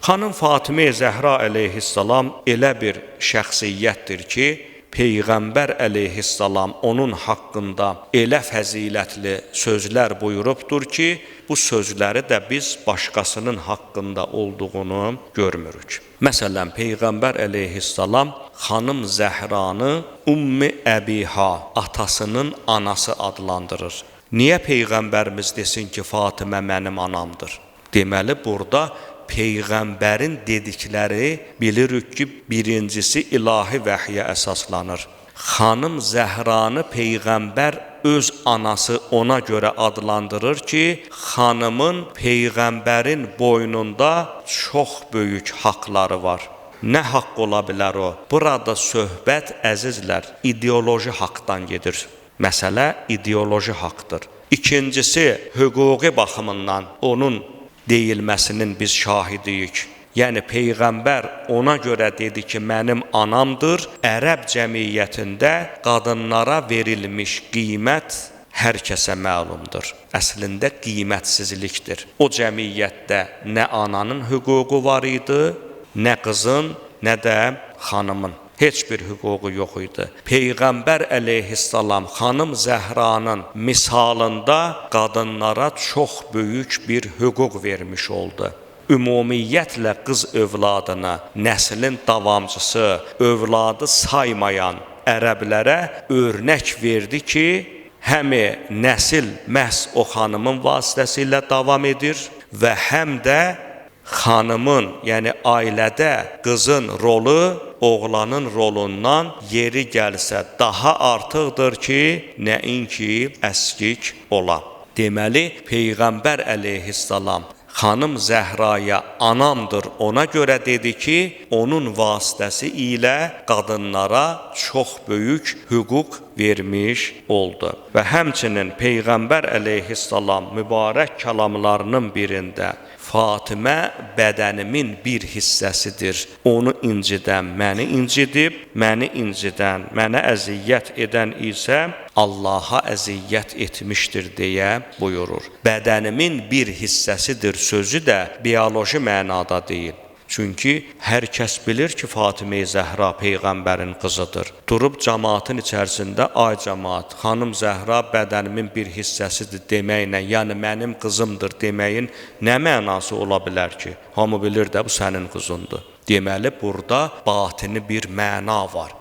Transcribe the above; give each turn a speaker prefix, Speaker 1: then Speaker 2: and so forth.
Speaker 1: Xanım Fatimə Zəhra əleyhissalam elə bir şəxsiyyətdir ki, Peyğəmbər əleyhissalam onun haqqında elə fəzilətli sözlər buyurubdur ki, bu sözləri də biz başqasının haqqında olduğunu görmürük. Məsələn, Peyğəmbər əleyhissalam xanım Zəhranı Ummi Əbiha, atasının anası adlandırır. Niyə Peyğəmbərimiz desin ki, Fatimə mənim anamdır? Deməli, burada Peyğəmbərin dedikləri bilirik ki, birincisi ilahi vəhyə əsaslanır. Xanım Zəhranı Peyğəmbər öz anası ona görə adlandırır ki, xanımın Peyğəmbərin boynunda çox böyük haqları var. Nə haqq ola bilər o? Burada söhbət, əzizlər, ideoloji haqdan gedir. Məsələ ideoloji haqdır. İkincisi, hüquqi baxımından onun deyilməsinin biz şahidiyik. Yəni Peyğəmbər ona görə dedi ki, mənim anamdır. Ərəb cəmiyyətində qadınlara verilmiş qiymət hər kəsə məlumdur. Əslində qiymətsizlikdir. O cəmiyyətdə nə ananın hüququ var idi, nə qızın, nə də xanımın. Heç bir hüququ yox idi. Peyğəmbər əleyhissalam xanım Zəhranın misalında qadınlara çox böyük bir hüquq vermiş oldu. Ümumiyyətlə qız övladını, nəslin davamcısı, övladı saymayan ərəblərə örnək verdi ki, həmi nəsil məhz o xanımın vasitəsilə davam edir və həm də xanımın, yəni ailədə qızın rolu oğlanın rolundan yeri gəlsə daha artıqdır ki, nəinki əskik ola. Deməli, Peyğəmbər əleyhissalam xanım Zəhraya anamdır ona görə dedi ki, onun vasitəsi ilə qadınlara çox böyük hüquq vermiş oldu. Və həmçinin Peyğəmbər əleyhissalam mübarək kəlamlarının birində Fatimə bədənimin bir hissəsidir. Onu incidən məni incidib, məni incidən, mənə əziyyət edən isə Allaha əziyyət etmişdir deyə buyurur. Bədənimin bir hissəsidir sözü də bioloji mənada deyil. Çünki hər kəs bilir ki, Fatimə Zəhra Peyğəmbərin qızıdır. Durub cəmaatın içərisində, ay cəmaat, xanım Zəhra bədənimin bir hissəsidir deməklə, yəni mənim qızımdır deməyin nə mənası ola bilər ki? Hamı bilir də bu sənin qızındır. Deməli, burada batini bir məna var.